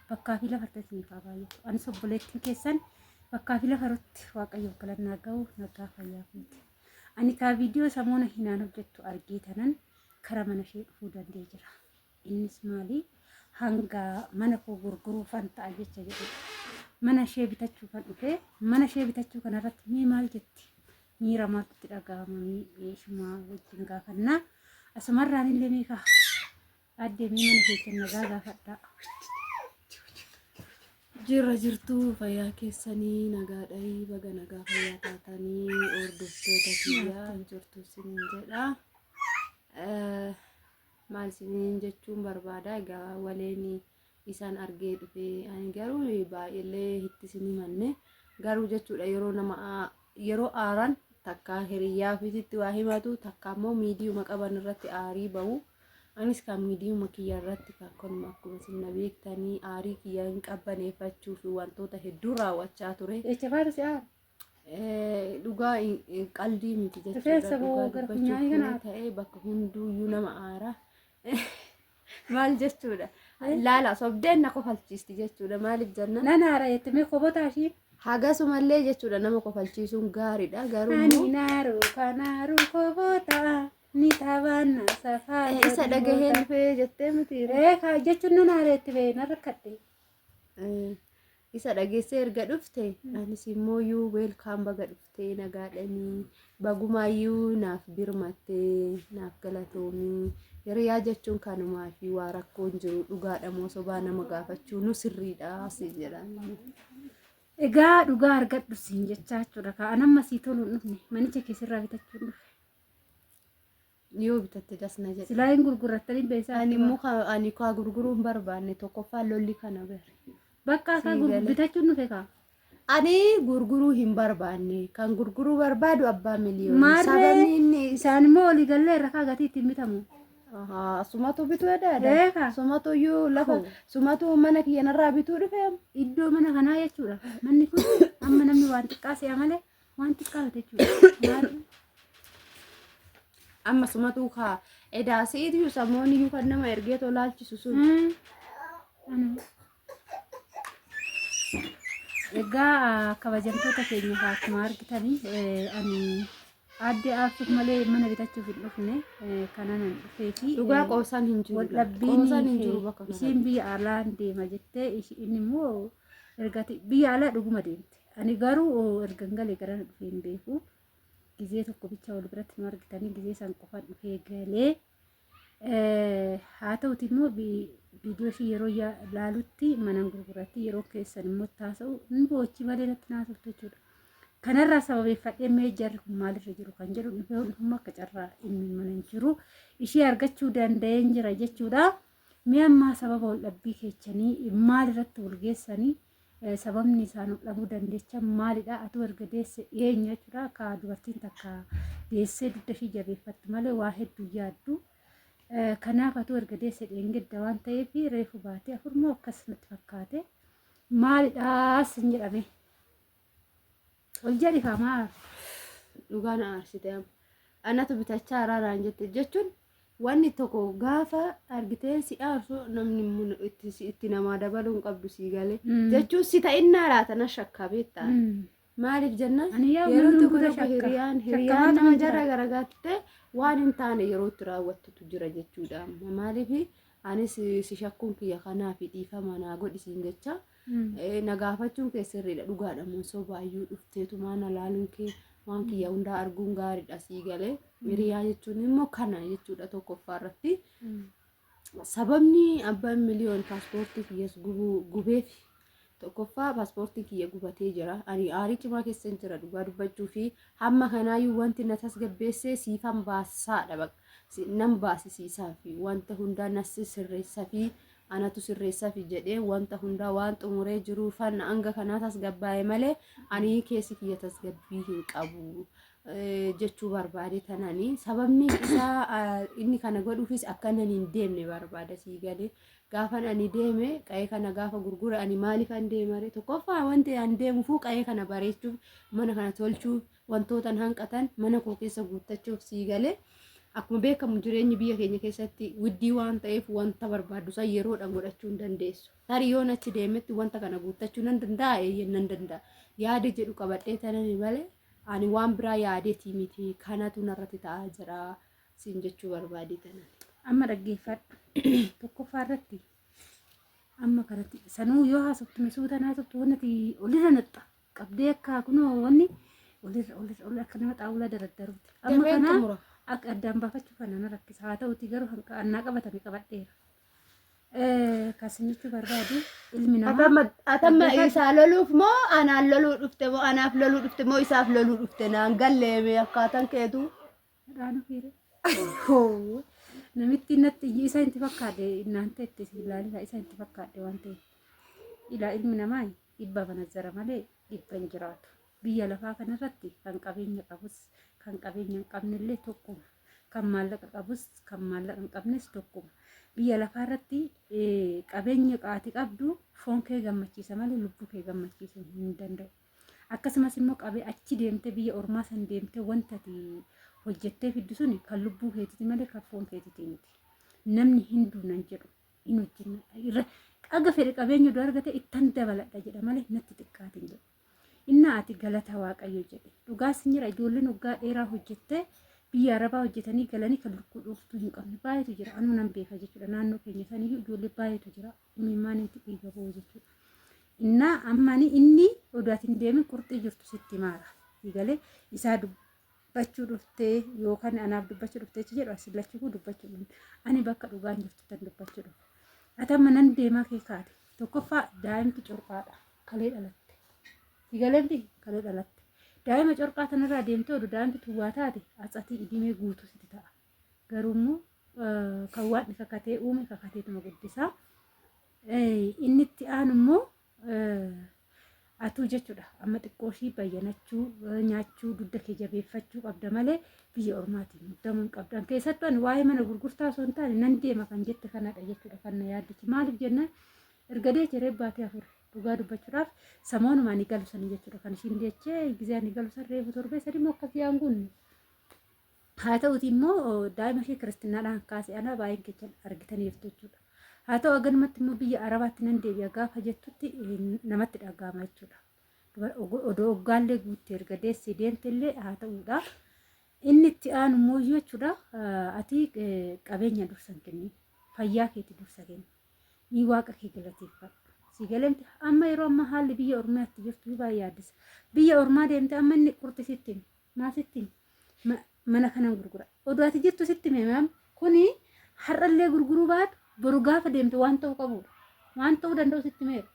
bakkaa fi lafarratti isiniif haa baay'atu. Anis obboleettiin keessan bakkaa fi lafarratti waaqayyo galannaa ga'u nagaa fayyaa fuuti. Ani taa viidiyoo samoona hinaan hojjettu argee tanan kara mana ishee dhufuu danda'ee jira. Innis maali? Hanga mana koo gurguruufan ta'a jecha jedhu. Mana ishee bitachuu kan dhufe mana ishee bitachuu kanarratti mee maal jetti? Miira maaltu itti dhaga'ama shumaa wajjin gaafannaa. Asumarraan illee meeqa adeemee mana keessa nagaa gaafadhaa. Jirra jirtuu fayyaa keessanii nagaadhayi baga nagaa fayyaa taatanii hordoftoota kiyyaa jirtu sin jedha. Maal isiniin jechuun barbaada egaa waleen isaan argee dhufe ani garuu baay'eellee itti isin himanne garuu jechuudha yeroo aaran takka hiriyyaa ofiitti waa himatu takka immoo miidiyuma qaban irratti aarii bahu. Anis kan miidiyuma kiyya irratti akkanuma akkuma isin beektanii aarii kiyya hin qabbaneeffachuu fi wantoota hedduu raawwachaa ture. Eechafaatu si aara? Dhugaa qalbii miti jechuudha. Dhugaa dubbachuuf ta'ee bakka hunduuyyuu nama aara. Maal jechuudha? Laala sobdeen na kofalchiisti jechuudha. Maaliif jenna? Nan aara jettee kobotaashii? Hagasumallee jechuudha nama kofalchiisuun gaariidha. Garuu ani naaru kanaaru kobotaa. Ni taphana safaa isa dhagahee dhufee jettee miti reekaa jechuun nan aareetti ba'ee na rakkadhe. Isa dhageessee erga dhufte anis immoo yuu weelkaam baga dhuftee nagaadhanii bagumaayyuu naaf birmattee naaf galatoomii hiriyaa jechuun kanumaa fi waa rakkoon jiru dhugaadha moo sobaa nama gaafachuu nu sirriidha si jedhan. Egaa dhugaa argadhu siin jechaa jechuudha. Kaan amma sii toluun dhufne manicha keessirraa bitachuun dhufe. Yoo bitatte dasna jedhe. Silaa hin gurgurattanii beesaa. Ani kaa gurguruun barbaanne tokkoffaan lolli kana bare. Bakka akka bitachuun dhufe kaa. Ani gurguruu hin barbaanne kan gurguruu barbaadu abbaa miliyoonii. Sababni inni isaan immoo olii gallee rakaa gatii ittiin bitamu. Sumatu bituu edda. Sumatu iyyuu lafa sumatu mana kiyyanarraa bituu dhufe. Iddoo mana kanaa jechuudha. Manni kun amma namni waan xiqqaa si'a malee waan xiqqaa jechuudha. Amma sumatu kaa edaa si'iitu samoonni iyyuu kan nama ergee tolaalchisu sun. Egaa kabajamtoota keenya akkuma argitanii ani adde aarsuuf malee mana bitachuuf hin dhufne kanan dhufee fi dhugaa qoosaan hin jiru. Qoosaan hin jiru bakka kanatti. Isiin biyya alaa deema jettee inni immoo ergati biyya alaa dhuguma deemte. Ani garuu ergan galee gara dhufee hin beeku. Gizee tokko bicha wal biratti nu argitanii gizee san qofaan dhufee galee haa ta'uti immoo viidiyoo ishii yeroo laalutti mana gurguratti yeroo keessan immoo taasa'u inni bochi malee natti naasoftu jechuudha. Kanarraa sababeeffadhee mee jarri kun maalirra jiru kan jedhu dhufee hundummaa akka carraa inni mana hin jiru ishii argachuu danda'een jira jechuudha. Mee ammaa sababa wal dhabbii keechanii maalirratti wal geessanii sababni isaan dhabuu dandeechan maalidha? Atu erga deesse dhiyeenya jechuudha. Akka dubartiin takka deessee dugda ishii jabeeffatti malee waa hedduu yaaddu. Kanaaf atu erga deesse dhiyeengedda waan ta'eef reefu baatee afurmoo akkas natti fakkaate maalidha sin jedhame. Ol jedhi kamaa dhugaan aarsite anatu bitachaa araaraan jette jechuun wanni tokko gaafa argitee si aarsu namni itti namaa dabaluun qabdu si galee jechuun si ta'innaa laatana shakkaa beektaa. Maaliif jennaan yeroo tokko hiriyaan nama jara garagaatte waan hin taane yeroo itti raawwattutu jira jechuudha. Maaliif anis si shakkuun kiyya kanaaf dhiifama naa godhisiin jecha na gaafachuun kee sirriidha dhugaadha moo sobaayyuu dhufteetu maana laaluun kee waan kiyya hundaa arguun gaariidha sii galee hiriyaa jechuun immoo kana jechuudha tokkoffaa irratti sababni abbaan miliyoon paaspoortii kiyyas gubeef tokkoffaa paaspoortii kiyya gubatee jira. Ani aarii cimaa keessa jira dhugaa dubbachuu fi hamma kanaayyuu wanti na tasgabbeessee siifan baasaadha nan baasisiisaa fi wanta hundaa nasi sirreessaa fi anatu sirreessaa fi jedhee wanta hundaa waan xumuree jiru fan hanga kanaa tasgabbaa'e malee ani keessi kiyya tasgabbii hin qabu jechuu barbaade tanani sababni isaa inni kana godhuufis akka nan hin deemne barbaada sii galee gaafa ani deeme qa'ee kana gaafa gurgura ani maaliif an deemare tokkoffaa wanti an deemuuf qa'ee kana bareechuuf mana kana tolchuuf wantootan hanqatan mana koo keessa guuttachuuf sii galee akkuma beekamu jireenyi biyya keenya keessatti widdii waan ta'eef wanta barbaadu san yeroodhaan godhachuu hin dandeessu. Tarii yoon achi deemetti wanta kana guuttachuu nan danda'a eeyyan nan danda'a. Yaada jedhu qabadhee tanani malee ani waan biraa yaadeetii miti kanatu narratti ta'aa jira siin jechuu barbaade tanan. Amma dhaggeeffadhu tokkoffaa irratti amma kanatti sanuu yoo haasoftu misuuta naasoftu wanti olirra naxxa qabdee akka kunoo wanni olirra akka nama xaawulaa daraddaruuti. Amma kana akka addaan baafachuu kana na rakkisa haa ta'uti garuu annaa qabatame qabadheera. Kasinichuu barbaadu ilmi namaa atamma isaa loluuf moo anaan loluu dhufte moo anaaf loluu dhufte moo isaaf loluu dhufte naan galleeme akkaataan keetu dhaanu fiire. Namitti natti isa inti fakkaate inaante itti ilaalisa isa inti fakkaate waan ta'eef ilaa ilmi namaa dhibba banazzara malee dhibba hin jiraatu. Biyya lafaa kanarratti kan qabeenya qabus kan qabeenya hin qabnellee tokkuma. Kan maallaqa qabus kan maallaqa hin qabnes tokkuma. Biyya lafaa irratti qabeenya qaati qabdu foon kee gammachiisa malee lubbuu kee gammachiisuu hin danda'u. Akkasumas immoo qabee achi deemtee biyya ormaa san deemtee wanta hojjettee fiddu suni kan lubbuu keetiiti malee kan foon keetiiti miti. Namni hinduu nan jedhu hin hojjenna. Aga fedhe qabeenya dura argate ittan dabaladha jedha malee natti xiqqaatiin jedhu. Inna ati galata waaqayyo jedhe. Dhugaas jira ijoolleen waggaa dheeraa hojjettee biyya arabaa hojjetanii galanii kan lukkuu dhuftuu hin qabne baay'eetu jira. Anuu nan beeka jechuudha. Naannoo keenya sanii ijoollee baay'eetu jira. Imimmaan itti dhiiga ba'u jechuudha. Inna ammani inni odaatiin deemin qurxii jirtu sitti maara. Galee isaa dubbachuu dhuftee yookaan anaaf dubbachuu dhuftee jedhu asilachuu kun dubbachuu dhuftee ani bakka dhugaan jirtu tan dubbachuu dhuftee. Atamma nan deemaa kee kaate tokkoffaa daa'imti corqaadha kalee dhalatte. Galeemti kalee dhalatte. Daa'ima corqaa tanarraa deemtee oduu daa'imti tuwwaa taate atsatii idimee guutuu sitti ta'a. Garuummoo kan waan kakatee uume kakateetuma guddisaa. Inni itti aanu immoo atuu jechuudha. Amma xiqqooshii bayyanachuu nyaachuu dugda kee jabeeffachuu qabda malee biyya ormaatiin muddamuu hin qabdan. Keessattuu ani waa'ee mana gurgurtaa osoo hin taane nan deema kan jette kanadha jechuudha kan na yaaddati. Maaliif jennaan ergadee jiree baatee afur dhugaa dubbachuudhaaf samoonuma ani galu sanii jechuudha kan ishiin jechee gizee ani galu san reefu torbee sadii immoo akkasii aanguun. Haa ta'uti immoo daa'ima ishee kiristaanaadhaan kaasee anaa baay'een kechan argitaniif jechuudha. Haa ta'u aganumatti immoo biyya arabaatti nan deebi'a gaafa jettutti namatti dhaga'ama jechuudha. Odoo oggaallee guuttee erga deessee deemtellee haa ta'uudha. Inni itti aanu immoo jechuudha ati qabeenya dursan kenni fayyaa keetti dursa kenni ni waaqa kee galateeffadhu. Si galemti amma yeroo amma haalli biyya ormaatti jirtu baay'ee yaaddisa. Biyya ormaa deemte amma inni qurxi sitti maa sitti mana kanan gurgura. Odoo ati jirtu sitti meemaan kuni har'allee gurguruu baatu boru gaafa deemte waan ta'uu qabudha. Waan ta'uu danda'u sitti meera.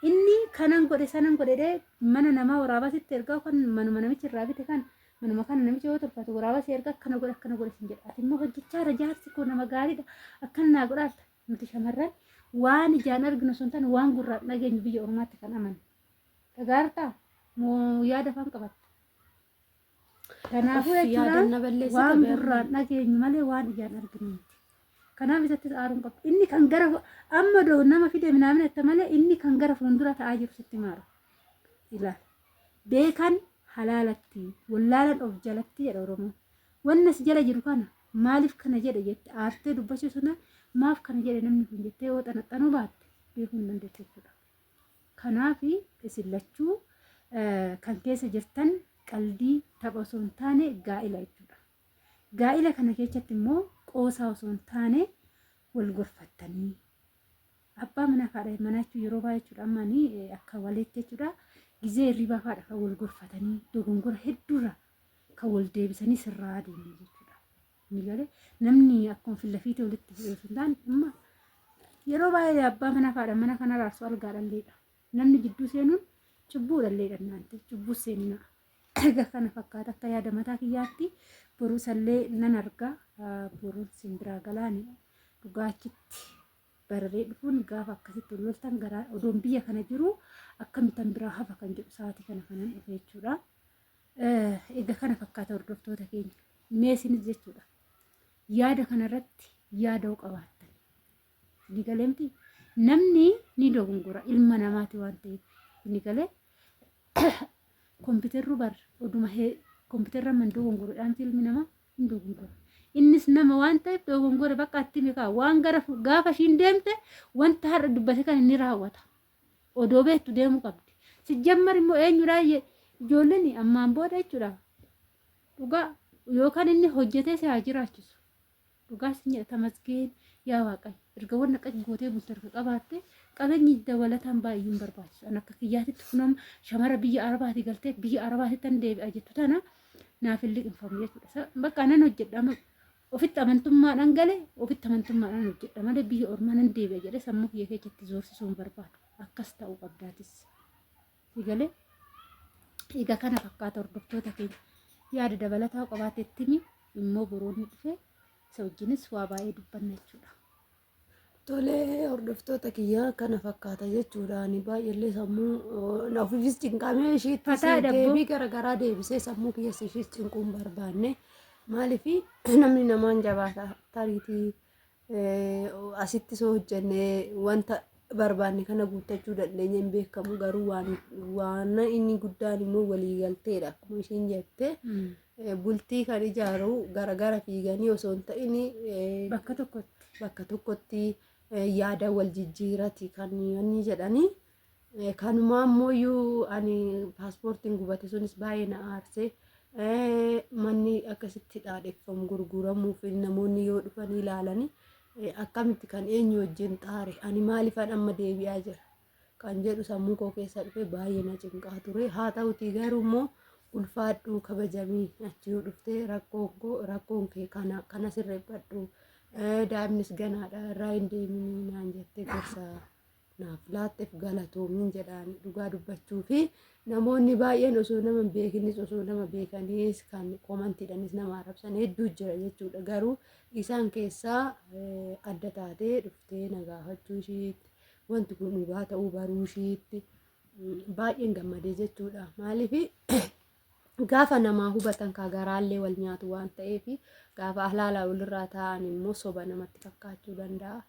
Inni kanan godhe sanan godhe mana namaa waraabaa sitti ergaa kan manuma namichi irraa bite kan manuma kana namichi yoo tolfatu waraabaa si ergaa akkana godhe sin jedha. Ati immoo hojjechaa irra jaarsi koo nama gaariidha akkana naa godhaata. Nuti shamarran waan ijaan arginu sun tan waan gurraan dhageenyu biyya ormaatti kan amanu. Dhagaartaa moo yaada afaan qabatta. Kanaafuu jechuudha waan gurraan dhageenyu malee waan ijaan arginu miti. Kanaaf isatti aaruun qabdu. Inni kan gara amma doo nama fide minaamin etta malee inni kan gara fuuldura ta'aa jiru sitti maara. Ilaal. Beekan halaalatti wallaalan of jalatti jedha Oromoon. Wannas jala jiru kana maaliif kana jedhe jette aartee dubbachuu sana maaf kana jedhe namni kun jettee yoo xanaxanuu baatte beekuu hin dandeessu jechuudha. Kanaaf isin lachuu kan keessa jirtan qaldii tapha osoo hin taane gaa'ila jechuudha. Gaa'ila kana keessatti immoo qoosaa osoo hin taane wal gorfattanii abbaa manaa faadha manaa jechuun yeroo baay'ee jechuudha ammaanii akka walitti jechuudha gizee hirribaa faadha kan wal gorfatanii dogongora hedduurra kan wal deebisanii sirraa adeeman jechuudha. Ni galee namni akkuma fillafiite walitti osoo hin taane amma yeroo baay'ee abbaa manaa faadha mana kana raarsu algaa dhalleedha. Namni jidduu seenuun cubbuu dhalleedha naante cubbuu seenina. Egaa kana fakkaata akka yaada mataa kiyyaatti boruu sallee nan argaa boruun simbiraa galaani dhugaachitti bararee dhufuun gaafa akkasitti loltan garaa odoon biyya kana jiru akkamitti biraa hafa kan jedhu sa'aatii kana kanan dhufe jechuudha. Egaa kana fakkaata hordoftoota keenya meesinis jechuudha. Yaada kanarratti yaada qabaattan ni galeemti namni ni dogongora ilma namaati waan ta'eef ni galee kompiitarru bar oduma kompiitarra man dogongoroodhaan ilmi namaa hin dogongora. innis nama waan ta'eef dogongora bakka itti mikaa waan gara gaafa ishiin deemte wanta har'a dubbate kan inni raawwata odoo beektu deemuu qabdi sijjammar immoo eenyudhaa ijoolleen ammaan booda jechuudha dhugaa yookaan inni hojjetee si haa jiraachisu dhugaa si tamasgeen yaa waaqayyo erga wanna qac gootee bultarka qabaatte qabeenyi dabalataan baay'een barbaachisu an akka kiyyaatitti kunam shamara biyya arabaati galtee biyya arabaatti tan deebi'a jettu tana naaf illee infamu jechuudha bakka nan hojjedhama ofitti amantummaadhaan galee ofitti amantummaadhaan hojjedha malee biyya ormaa nan deebi'a jedhee sammuu kiyya keessatti zoorsisuu hin barbaadu akkas ta'uu qabdaatis sigalee egaa kana fakkaata hordoftoota keenya yaada dabalataa qabaateettimi immoo boroonni dhufee isa wajjinis waa baay'ee dubbanna jechuudha. Tolee hordoftoota kiyyaa kana fakkaata jechuudha. Ani baay'eellee sammuu ofiifis cinqamee ishiitti deebii garaagaraa deebisee sammuu kiyyas ishiis cinquun barbaanne maaliif namni namaan jabaata tariitii asitti soo hojjennee wanta barbaanne kana guuttachuu dandeenya hin beekamu garuu waan inni guddaan immoo waliigalteedha akkuma ishiin jette bultii kan ijaaru garagara fiiganii osoo hin ta'in bakka tokkotti yaada wal jijjiirati kan inni jedhanii kanumaa ammoo ani paaspoortiin gubate sunis baay'ee na aarse manni akkasitti dhaadheeffamu gurguramuuf namoonni yoo dhufanii ilaalanii akkamitti kan eenyu wajjin xaare ani maaliifan amma deebi'aa jira kan jedhu sammuu koo keessa dhufe baay'ee na cinqaa ture haa ta'utii garuu immoo ulfaadhu kabajamii achi yoo dhuftee rakkoon kee kana sirreeffadhu daa'imnis ganaadha irraa hin deeminii naan jettee gorsa naaf laatteef galatoomiin jedhaan dhugaa dubbachuu fi namoonni baay'een osoo nama hin beekinis osoo nama beekaniis kan komantiidhanis nama arrabsan hedduu jira jechuudha garuu isaan keessaa adda taatee dhuftee nagaafachuu ishiitti wanti kun dhugaa ta'uu baruu ishiitti baay'een gammadee jechuudha maaliif gaafa namaa hubatan ka garaallee wal nyaatu waan ta'eef gaafa halaalaa walirraa ta'an immoo soba namatti fakkaachuu danda'a.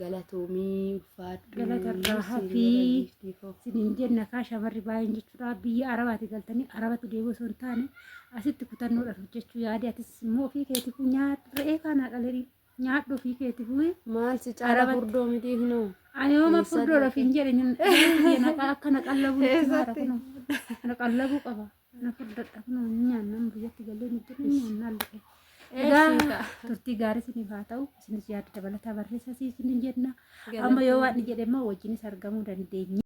Galatoomii ulfaadhu galatarraa fi sinin jenna kaa shamarri baay'een jechuudha biyya arabaati galtanii arabatti deebi'uu osoo hin taane asitti kutannoodhaan hojjechuu yaade atis immoo ofii keetiif nyaadhu re'ee kana dhaleerii nyaadhu ofii keetiif maal si caala furdoo miti hinoo ani yooma furdoo rafiin jedhe akka naqallabuu naqallabuu qaba na furdadha kunoo nyaannan biyyatti galee nuti nyaannaan dhufe. Egaa turtii gaarii isiniif haa ta'u isinis yaada dabalataa barreessaa isiniin jenna amma yoo waan jedhe immoo wajjinis argamuu dandeenya.